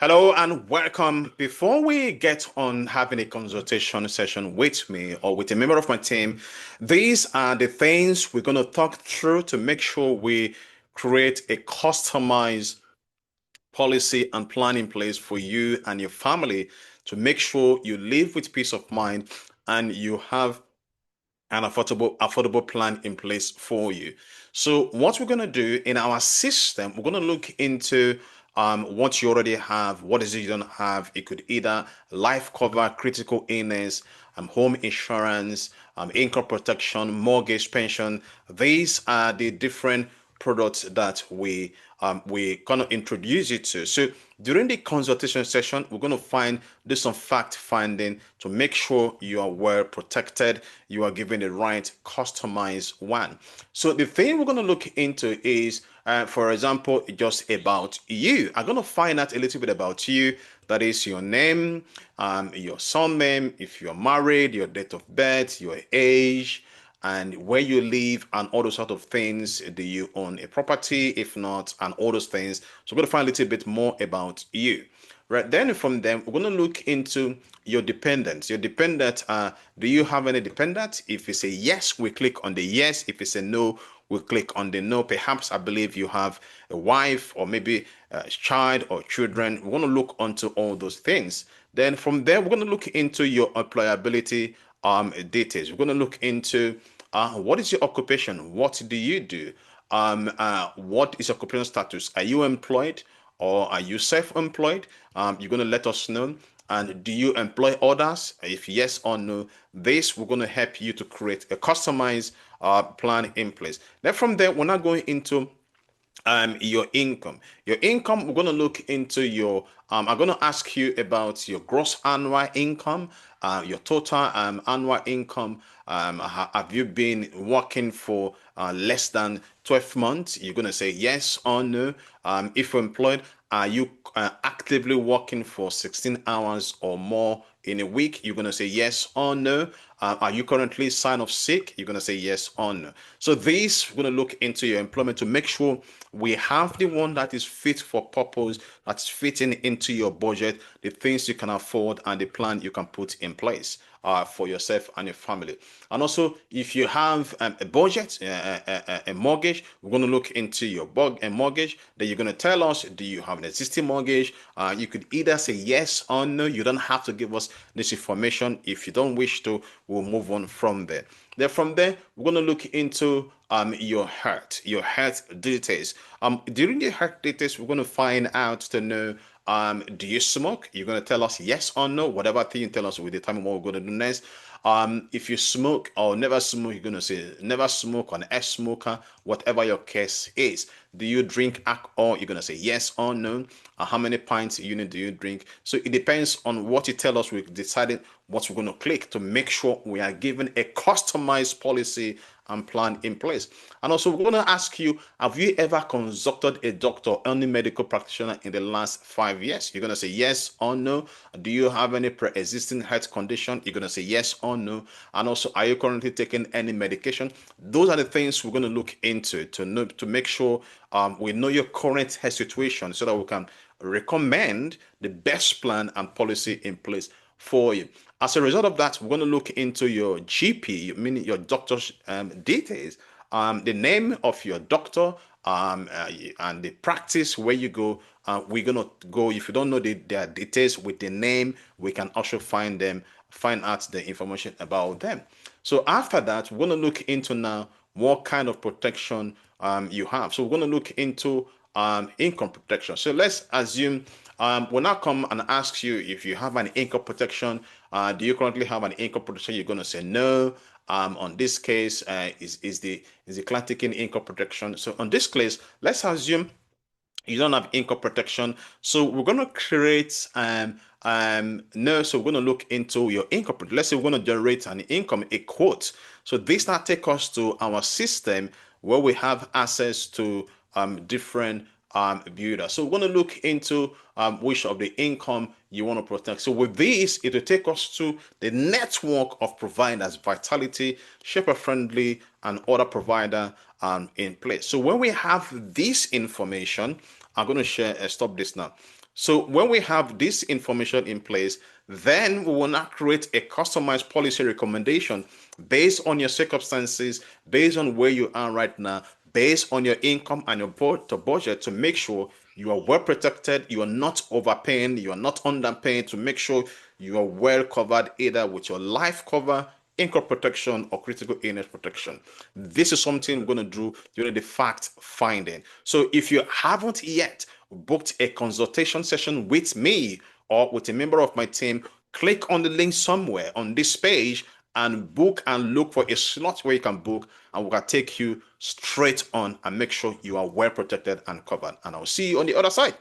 Hello and welcome. Before we get on having a consultation session with me or with a member of my team, these are the things we're going to talk through to make sure we create a customized policy and plan in place for you and your family to make sure you live with peace of mind and you have an affordable plan in place for you. So what we're going to do in our system, we're going to look into what you already have, what is it you don't have. It could either life cover, critical illness, home insurance, income protection, mortgage, pension. These are the different products that we gonna introduce you to. So during the consultation session, we're gonna do some fact finding to make sure you are well protected, you are given the right customized one. So the thing we're gonna look into is, for example, just about you. I'm gonna find out a little bit about you. That is your name, your surname, if you're married, your date of birth, your age, and where you live and all those sort of things. Do you own a property? If not, and all those things. So we're going to find a little bit more about you. Right then, from them, we're going to look into your dependents. Your dependent, do you have any dependent? If it's a yes, we click on the yes. If it's a no, we click on the no. Perhaps I believe you have a wife or maybe a child or children. We want to look onto all those things. Then from there, we're going to look into your employability details. We're going to look into what is your occupation? What do you do? What is your occupational status? Are you employed or are you self-employed? You're going to let us know. And do you employ others? If yes or no, this we're going to help you to create a customized plan in place. Then from there, we're not going into your income. Your income, we're going to look into your I'm going to ask you about your gross annual income, your total annual income. Have you been working for less than 12 months? You're going to say yes or no. If you're employed, are you actively working for 16 hours or more in a week? You're going to say yes or no. Are you currently sign off sick? You're going to say yes or no. So this, we're going to look into your employment to make sure we have the one that is fit for purpose, that's fitting into your budget, the things you can afford, and the plan you can put in place for yourself and your family. And also, if you have a budget, a mortgage, we're going to look into your mortgage. Then you're going to tell us, do you have an existing mortgage? You could either say yes or no. You don't have to give us this information. If you don't wish to, we'll move on from there. Then from there, we're going to look into your health details. During the health details, we're going to find out to know, do you smoke? You're going to tell us yes or no. Whatever thing you tell us, we determine what we're going to do next. If you smoke or never smoke, you're going to say never smoke or an ex-smoker, whatever your case is. Do you drink alcohol? You're going to say yes or no. How many pints a unit do you drink? So it depends on what you tell us. We've decided what we're going to click to make sure we are given a customized policy and plan in place. And also, we're going to ask you, have you ever consulted a doctor or any medical practitioner in the last 5 years? You're going to say yes or no. Do you have any pre-existing health condition? You're going to say yes or no. And also, are you currently taking any medication? Those are the things we're going to look into to know, to make sure we know your current health situation so that we can recommend the best plan and policy in place for you. As a result of that, we're going to look into your GP, meaning your doctor's details, the name of your doctor, and the practice where you go. We're going to go, if you don't know their details with the name, we can also find out the information about them. So after that, we're going to look into now what kind of protection you have. So we're going to look into income protection. So let's assume when I come and ask you if you have an income protection, do you currently have an income protection? You're going to say no. On this case, is the client taking income protection? So on this case, let's assume you don't have income protection. So we're going to create no. So we're going to look into your income. Let's say we're going to generate an income, a quote. So this now take us to our system where we have access to different builder. So we're going to look into which of the income you want to protect. So with this, it will take us to the network of providers, Vitality, Shaper Friendly, and other provider in place. So when we have this information, I'm going to share, stop this now. So when we have this information in place, then we will now create a customized policy recommendation based on your circumstances, based on where you are right now, based on your income and your budget to make sure you are well protected, you are not overpaying, you are not underpaying, to make sure you are well covered either with your life cover, income protection, or critical illness protection. This is something we're going to do during the fact finding. So if you haven't yet booked a consultation session with me or with a member of my team, click on the link somewhere on this page and book and look for a slot where you can book, and we can take you straight on and make sure you are well protected and covered. And I'll see you on the other side.